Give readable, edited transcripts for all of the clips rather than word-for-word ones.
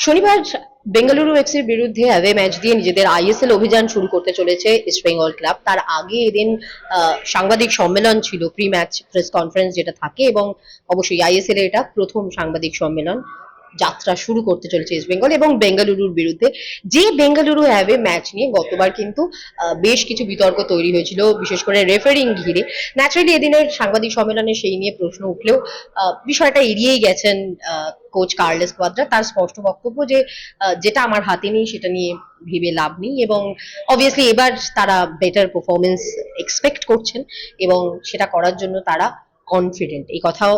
শনিবার বেঙ্গালুরু এফসির বিরুদ্ধে অ্যাওয়ে ম্যাচ দিয়ে নিজেদের আইএসএল অভিযান শুরু করতে চলেছে ইস্ট বেঙ্গল ক্লাব। তার আগে এদিন সাংবাদিক সম্মেলন ছিল, প্রি ম্যাচ প্রেস কনফারেন্স যেটা থাকে, এবং অবশ্যই আইএসএল এর এটা প্রথম সাংবাদিক সম্মেলন। যাত্রা শুরু করতে চলেছে ইস্ট বেঙ্গল এবং বেঙ্গালুরুর বিরুদ্ধে। যে বেঙ্গালুরু অ্যাওয়ে ম্যাচ নিয়ে গতবার কিন্তু বেশ কিছু বিতর্ক তৈরি হয়েছিল, বিশেষ করে রেফারিং ঘিরে। ন্যাচারালি এদিনের সাংবাদিক সম্মেলনে সেই নিয়ে প্রশ্ন উঠলেও বিষয়টা এড়িয়েই গেছেন কোচ কার্লেস কোয়াদ্রা। তার স্পষ্ট বক্তব্য যে যেটা আমার হাতে নেই সেটা নিয়ে ভেবে লাভ নেই, এবং অবভিয়াসলি এবার তারা বেটার পারফরমেন্স এক্সপেক্ট করছেন এবং সেটা করার জন্য তারা কনফিডেন্ট। এই কথাও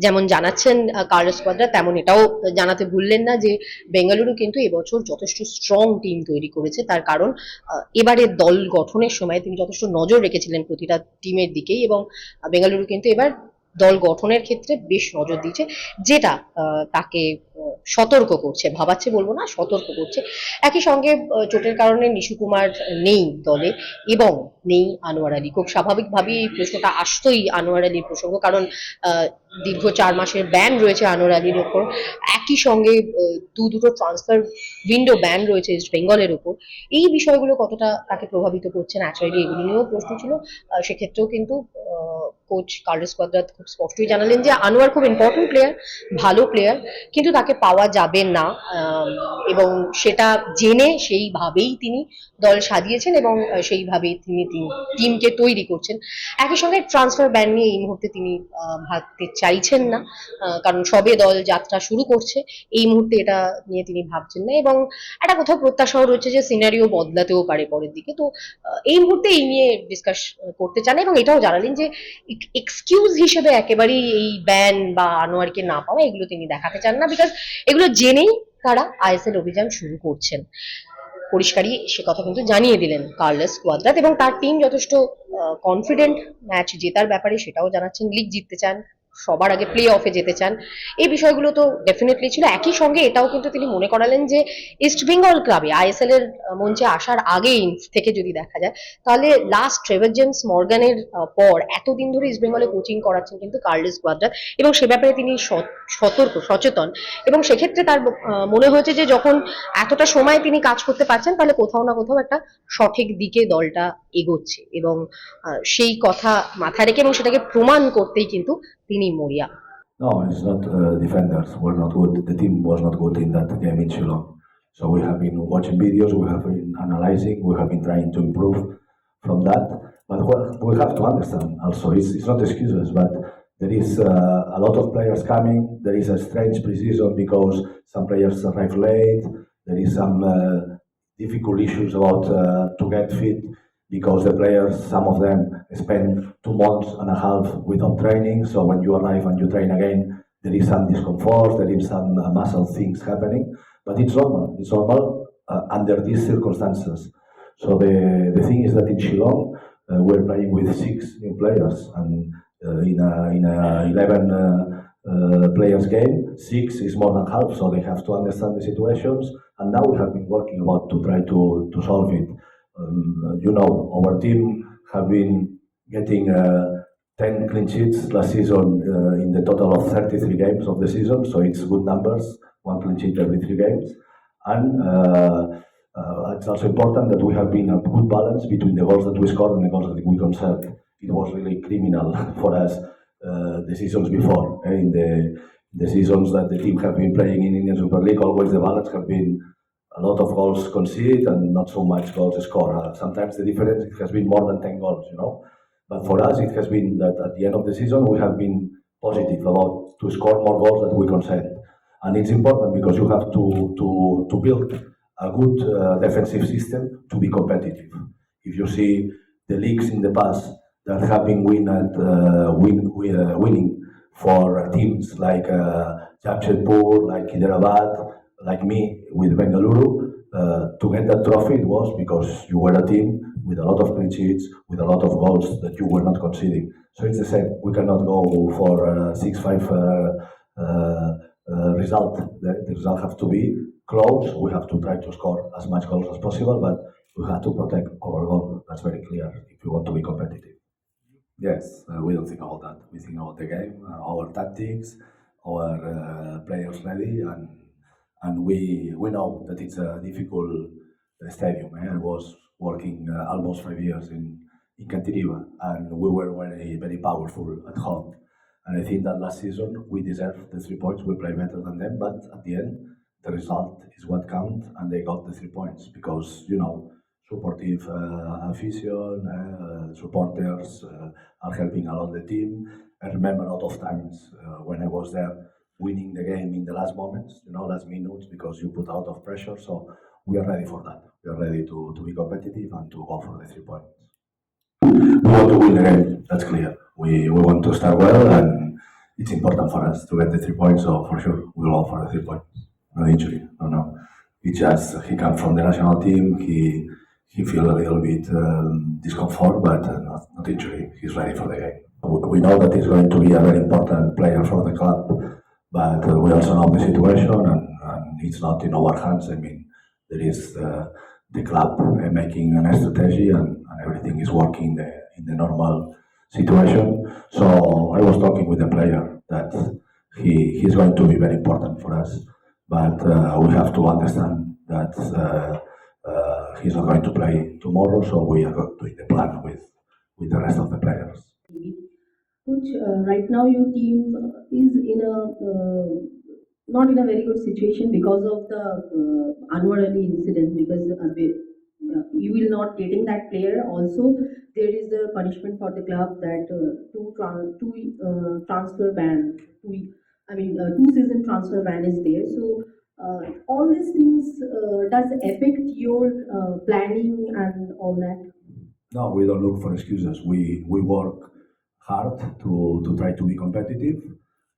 যেমন জানাচ্ছেন কার্লোস কোয়াদ্রা, তেমন এটাও জানাতে ভুললেন না যে বেঙ্গালুরু কিন্তু এবছর যথেষ্ট স্ট্রং টিম তৈরি করেছে। তার কারণ এবারের দল গঠনের সময় তিনি যথেষ্ট নজর রেখেছিলেন প্রতিটা টিমের দিকেই, এবং বেঙ্গালুরু কিন্তু এবার দল গঠনের ক্ষেত্রে বেশ নজর দিয়েছে, যেটা তাকে সতর্ক করছে, ভাবাচ্ছে বলবো না, সতর্ক করছে। একই সঙ্গে চোটের কারণে নিশু কুমার নেই দলে, এবং নেই আনোয়ার আলী। খুব স্বাভাবিকভাবেই এই প্রশ্নটা আসতোই আনোয়ার আলীর প্রসঙ্গ, কারণ দীর্ঘ 4 মাসের ব্যান রয়েছে আনোয়ার আলীর ওপর। একই সঙ্গে দুটো ট্রান্সফার উইন্ডো ব্যান রয়েছে ইস্ট বেঙ্গলের উপর। এই বিষয়গুলো কতটা তাকে প্রভাবিত করছে ন্যাচারালি এগুলো নিয়েও প্রশ্ন ছিল। সেক্ষেত্রেও কিন্তু কোচ কার্লোস কোয়াদ্রা খুব স্পষ্টই জানালেন যে আনোয়ার খুব ইম্পর্টেন্ট প্লেয়ার, ভালো প্লেয়ার, কিন্তু তাকে পাওয়া যাবে না। এবং সেটা জেনে সেইভাবেই তিনি দল সাজিয়েছেন, এবং সেইভাবেই তিনি টিমকে তৈরি করছেন। একই সঙ্গে ট্রান্সফার ব্যান নিয়ে এই মুহূর্তে তিনি ভাবতে চাইছেন না, কারণ সবে দল যাত্রা শুরু করছে। এই মুহূর্তে এটা নিয়ে তিনি ভাবছেন না, এবং একটা কোথাও প্রত্যাশাও রয়েছে যে সিনারিও বদলাতেও পারে পরের দিকে। তো এই মুহূর্তে এই নিয়ে ডিসকাস করতে চান, এবং এটাও জানালেন যে এক্সকিউজ হিসেবে একেবারেই এই ব্যান বা আনোয়ারকে না পাওয়া এগুলো তিনি দেখাতে চান না, বিকজ এগুলো জেনেই তারা আইএসএল অভিযান শুরু করছেন। পরিষ্কারই সে কথা কিন্তু জানিয়ে দিলেন কার্লোস কোয়াদ্রাত, এবং তার টিম যথেষ্ট কনফিডেন্ট ম্যাচ জেতার ব্যাপারে, সেটাও জানাচ্ছেন। লিগ জিততে চান, সবার আগে প্লে অফে যেতে চান। এই বিষয়গুলো তো ডেফিনেটলি ছিল। একই সঙ্গে এটাও কিন্তু তিনি মনে করালেন যে ইস্ট বেঙ্গল ক্লাবে আইএসএল এর মঞ্চে আসার আগেই থেকে যদি দেখা যায়, তাহলে লাস্ট ট্রেভার জেমস মর্গানের পর এতদিন ধরে ইস্ট বেঙ্গলে কোচিং করাচ্ছেন কিন্তু কার্লোস কোয়াদ্রাত, এবং সে ব্যাপারে তিনি সতর্ক, সচেতন। এবং সেক্ষেত্রে তার মনে হয়েছে যে যখন এতটা সময় তিনি কাজ করতে পারছেন, তাহলে কোথাও না কোথাও একটা সঠিক দিকে দলটা এগোচ্ছে, এবং সেই কথা মাথায় রেখে এবং সেটাকে প্রমাণ করতেই কিন্তু তিনি মরিয়া। No, it's not. Defenders were not good. The team was not good in that game in Shillong. So we have been watching videos, we have been analyzing, we have been trying to improve from that. But what we have to understand also, it's not excuses, but there is a lot of players coming. There is a strange preseason because some players arrive late. There is some difficult issues about to get fit because the players, some of them spend 2 months and a half without training. So when you arrive and you train again, there is some discomfort, there is some muscle things happening. But it's normal. It's normal under these circumstances. So the thing is that in Shillong, we're playing with 6 new players, and in a 11 players game, 6 is more than half. So they have to understand the situations, and now we have been working about to try to solve it. You know, our team have been getting 10 clean sheets last season in the total of 33 games of the season, so it's good numbers, 1 clean sheet every 3 games. And it's also important that we have been a good balance between the goals that we scored and the goals that we conceded. It was really criminal for us the seasons before. In the seasons that the team have been playing in Indian Super League, always the balance have been a lot of goals conceded and not so much goals scored. Sometimes the difference it has been more than 10 goals, you know. But for us, it has been that at the end of the season we have been positive about to score more goals than we concede, and it's important because you have to build a good defensive system to be competitive. If you see the leagues in the past that have been winning for teams like Jamshedpur, like Hyderabad, like me with Bengaluru, to get that trophy, it was because you were a team with a lot of clean sheets, with a lot of goals that you were not conceding. So it's the same. We cannot go for 6-5 result. The result have to be close. We have to try to score as much goals as possible, but we have to protect our goal. That's very clear if you want to be competitive. Yes, we don't think about that. We think about the game, our tactics, our players ready, and And we know that it's a difficult stadium. I was working almost 5 years in Cantiriva, and we were very powerful at home. And I think that last season we deserved the 3 points. We played better than them, but at the end, the result is what counts, and they got the 3 points because supportive afición, supporters are helping a lot the team. I remember a lot of times when I was there winning the game in the last moments, last minutes, because you put a lot of pressure. So we are ready for that. We are ready to be competitive and to go for the 3 points. We want to win the game, that's clear. We want to start well, and it's important for us to get the 3 points, so for sure we'll go for the 3 points. No injury, no. It's just he comes from the national team, he feels a little bit discomfort, but not injury. He's ready for the game. We know that he's going to be a very important player for the club, but we also know the situation, and it's not in our hands. I mean, there is the club making an strategy, and everything is working in the normal situation. So I was talking with the player that he's going to be very important for us, but we have to understand that he's not going to play tomorrow, so we are doing the plan with the rest of the players. Coach, right now your team is in a not in a very good situation because of the Anwar Ali incident. Because you will not getting that player. Also, there is a punishment for the club that two transfer ban. I mean, 2 season transfer ban is there. So all these things does affect your planning and all that. No, we don't look for excuses. We work hard to try to be competitive,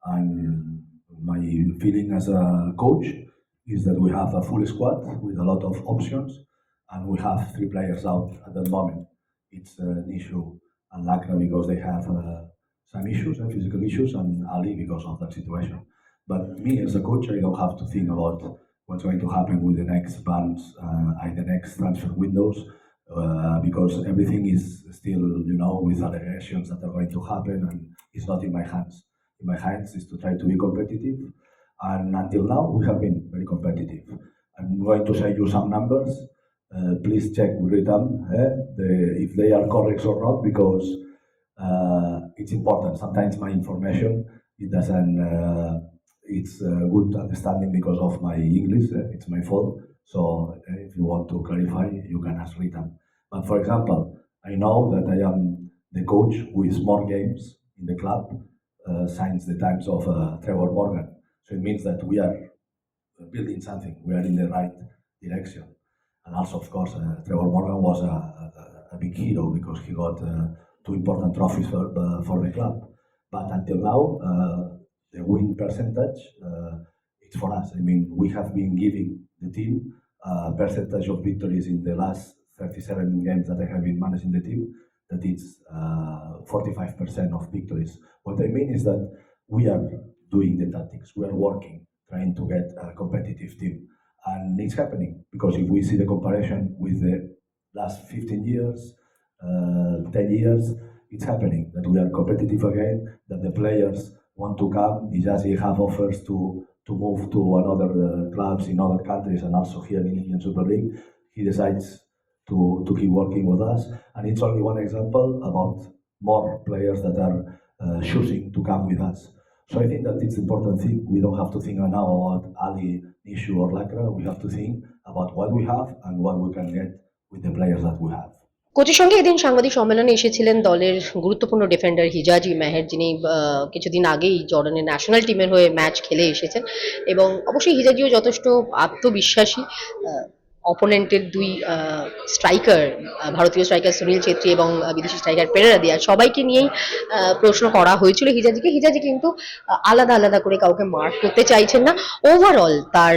and my feeling as a coach is that we have a full squad with a lot of options, and we have 3 players out at the moment. It's Nishu and Lakra because they have some issues, physical issues, and Ali because of that situation. But me as a coach, I don't have to think about what's going to happen with the next bans and the next transfer windows because everything is still, with allegations that are going to happen, and it's not in my hands. In my hands is to try to be competitive, and until now we have been very competitive. I'm going to show you some numbers. Please check with them if they are correct or not, because it's important. Sometimes my information it doesn't. It's good understanding because of my English. It's my fault. So if you want to clarify, you can ask written. But for example, I know that I am the coach with more games in the club since the times of Trevor Morgan. So it means that we are building something. We are in the right direction. And also, of course, Trevor Morgan was a big hero because he got 2 important trophies for the club. But until now, the win percentage, it's for us. I mean, we have been giving the team percentage of victories in the last 37 games that I have been managing the team, that it's 45% of victories. What I mean is that we are doing the tactics, we are working, trying to get a competitive team. And it's happening because if we see the comparison with the last 15 years, 10 years, it's happening that we are competitive again, that the players want to come. Ijazi have offers to move to another clubs in other countries and also here in Indian Super League. He decides to keep working with us, and it's only one example about more players that are choosing to come with us. So I think that it's an important thing. We don't have to think now about Ali, Nishu, or Lakra. We have to think about what we have and what we can get with the players that we have. কোচের সঙ্গে এদিন সাংবাদিক সম্মেলনে এসেছিলেন দলের গুরুত্বপূর্ণ defender হিজাজি Meher, যিনি কিছুদিন আগেই জর্ডানের ন্যাশনাল টিমের হয়ে ম্যাচ খেলে এসেছেন, এবং অবশ্যই হিজাজিও যথেষ্ট আত্মবিশ্বাসী। অপোনেন্টের দুই স্ট্রাইকার, ভারতীয় স্ট্রাইকার সুনীল ছেত্রী এবং বিদেশি স্ট্রাইকার পেরেরা দিয়া, সবাইকে নিয়েই প্রশ্ন করা হয়েছিল হিজাজিকে। হিজাজি কিন্তু আলাদা আলাদা করে কাউকে মার্ক করতে চাইছেন না। ওভারঅল তার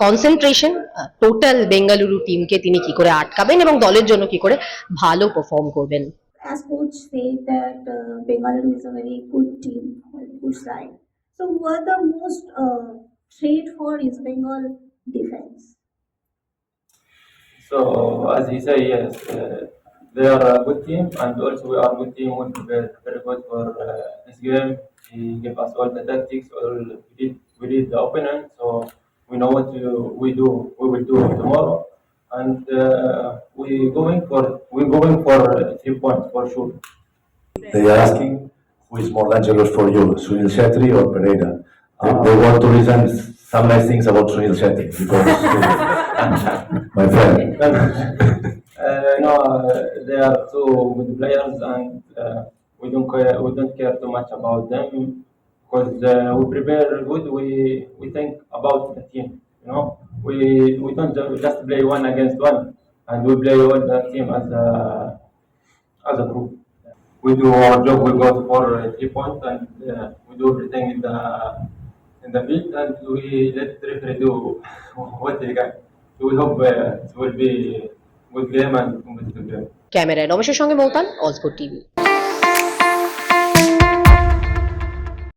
কনসেন্ট্রেশন টোটাল বেঙ্গালুরু টিমকে তিনি কি করে আটকাবেন এবং দলের জন্য কি করে ভালো পারফর্ম করবেন। As coach said that Bengaluru is a very good team, good side. So what the most threat for East Bengal defense? So as he said, yes, they are a good team, and also we are a good team. We prepared very good for this game. He gave us all the tactics, we did the opponent. So we know what we will do tomorrow, and we're going for 3 points for sure. They are asking who is more dangerous for you, Sunil Shetty or Pereira. They want to listen some nice things about Sunil Shetty because my friend. No, they are two good players, and we don't care too much about them because we prepare good. We think about the team. You know, we don't just play one against one, and we play all the team as a group. We do our job. We go for 3 points, and we do everything in the field, and we let the referee do what he can. So we hope it will be good game and competitive game. ক্যামেরায় রমেশের সঙ্গে মৌতান, all sport TV.